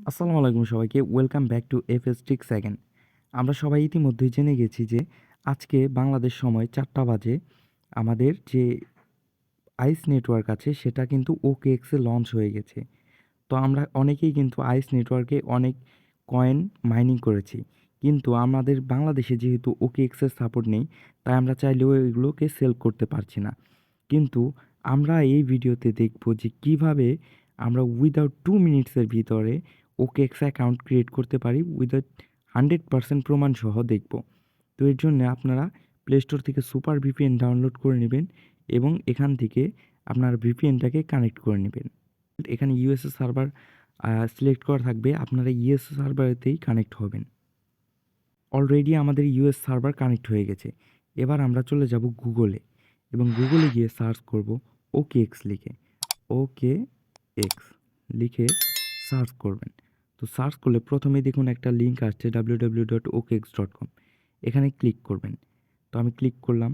আসসালামু আলাইকুম সবাইকে welcome back to FS second. আমরা সবাই ইতিমধ্যেই জেনে গেছি যে আজকে বাংলাদেশ সময় 4টা বাজে আমাদের যে আইস নেটওয়ার্ক আছে সেটা কিন্তু ওকেএক্সে লঞ্চ হয়ে গেছে। তো আমরা অনেকেই কিন্তু আইস নেটওয়ার্কে অনেক কয়েন মাইনিং করেছি, কিন্তু আমাদের বাংলাদেশে যেহেতু ওকেএক্সের সাপোর্ট নেই, তাই আমরা চাইলেও এগুলোকে সেল করতে পারছি না। কিন্তু আমরা এই ভিডিওতে দেখব যে কিভাবে আমরা উইদাউট 2 মিনিটসের ভিতরে ওকেএক্স অ্যাকাউন্ট ক্রিয়েট করতে পারি উইদাউট 100% প্রমাণ সহ দেখব। তো এর জন্য আপনারা প্লে স্টোর থেকে সুপার ভিপিএন ডাউনলোড করে নেবেন এবং এখান থেকে আপনার ভিপিএনটাকে কানেক্ট করে নেবেন। এখানে ইউএসএ সার্ভার সিলেক্ট করা থাকবে, আপনারা ইউএসএ সার্ভারেতেই কানেক্ট হবেন। অলরেডি আমাদের ইউএস সার্ভার কানেক্ট হয়ে গেছে। এবার আমরা চলে যাব গুগলে এবং গুগলে গিয়ে সার্চ করব ওকেএক্স লিখে। ওকেএক্স লিখে সার্চ করবেন। তো সার্চ করলে প্রথমেই দেখুন একটা লিঙ্ক আসছে www.okex.com। এখানে ক্লিক করবেন। তো আমি ক্লিক করলাম।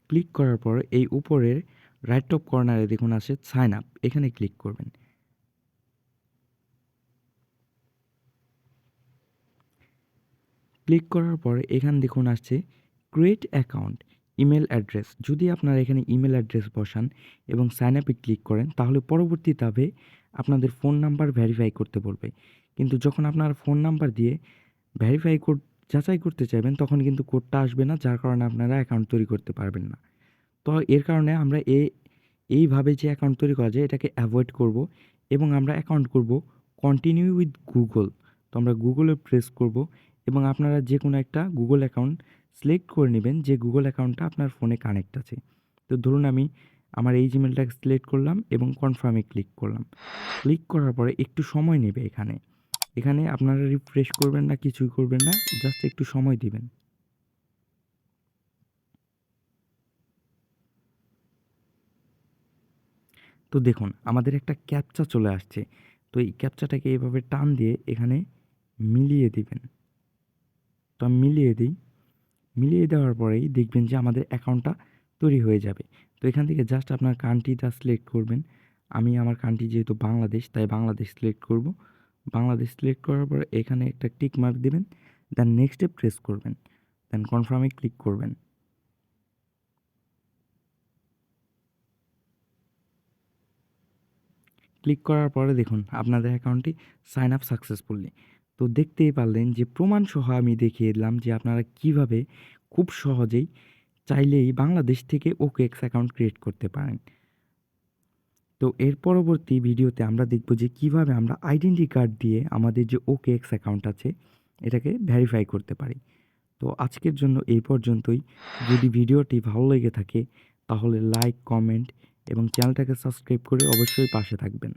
ক্লিক করার পর এই উপরের রাইট টপ কর্নারে দেখুন আছে সাইন আপ, এখানে ক্লিক করবেন। ক্লিক করার পর এখানে দেখুন আসছে ক্রিয়েট অ্যাকাউন্ট, ইমেল অ্যাড্রেস। যদি আপনারা এখানে ইমেল অ্যাড্রেস বসান এবং সাইন আপে ক্লিক করেন, তাহলে পরবর্তী ধাপে আপনাদের ফোন নাম্বার ভেরিফাই করতে বলবে। কিন্তু যখন আপনারা ফোন নাম্বার দিয়ে ভেরিফাই কোড যাচাই করতে চাইবেন, তখন কিন্তু কোডটা আসবে না, যার কারণে আপনারা অ্যাকাউন্ট তৈরি করতে পারবেন না। তো এর কারণে আমরা এইভাবে যে অ্যাকাউন্ট তৈরি করা যায় এটাকে অ্যাভয়েড করব এবং আমরা অ্যাকাউন্ট করব কন্টিনিউ উইথ গুগল। তো আমরা গুগলে প্রেস করব এবং আপনারা যে কোনো একটা গুগল অ্যাকাউন্ট সিলেক্ট করে নেবেন যে গুগল অ্যাকাউন্টটা আপনার ফোনে কানেক্ট আছে। তো ধরুন আমি আমার এই জিমেলটাকে সিলেক্ট করলাম এবং কনফার্মে ক্লিক করলাম। ক্লিক করার পরে একটু সময় নেবে এখানে। এখানে আপনারা রিফ্রেশ করবেন না, কিছুই করবেন না, জাস্ট একটু সময় দিবেন। তো দেখুন আমাদের একটা ক্যাপচা চলে আসছে। তো এই ক্যাপচাটাকে এভাবে টান দিয়ে এখানে মিলিয়ে দিবেন। তো আমি মিলিয়ে দিই। মিলিয়ে দেওয়ার পরেই দেখবেন যে আমাদের অ্যাকাউন্টটা তৈরি হয়ে যাবে। তো এখান থেকে জাস্ট আপনার কান্ট্রিটা সিলেক্ট করবেন। আমি আমার কান্ট্রি যেহেতু বাংলাদেশ, তাই বাংলাদেশ সিলেক্ট করব। বাংলাদেশ সিলেক্ট করার পরে এখানে একটা টিক মার্ক দিবেন, দেন নেক্সটে প্রেস করবেন, দেন কনফার্মে ক্লিক করবেন। ক্লিক করার পরে দেখুন আপনাদের অ্যাকাউন্টটি সাইন আপ সাকসেসফুলি। তো দেখতেই পারলেন যে প্রমাণসহ আমি দেখিয়ে দিলাম যে আপনারা কিভাবে খুব সহজেই চাইলেই বাংলাদেশ থেকে ওকেএক্স অ্যাকাউন্ট ক্রিয়েট করতে পারেন। তো এর পরবর্তী ভিডিওতে আমরা দেখব যে কিভাবে আমরা আইডেন্টি কার্ড দিয়ে আমাদের যে ওকেএক্স অ্যাকাউন্ট আছে এটাকে ভেরিফাই করতে পারি। তো আজকের জন্য এই পর্যন্তই। যদি ভিডিওটি ভালো লেগে থাকে তাহলে লাইক, কমেন্ট এবং চ্যানেলটাকে সাবস্ক্রাইব করে অবশ্যই পাশে থাকবেন।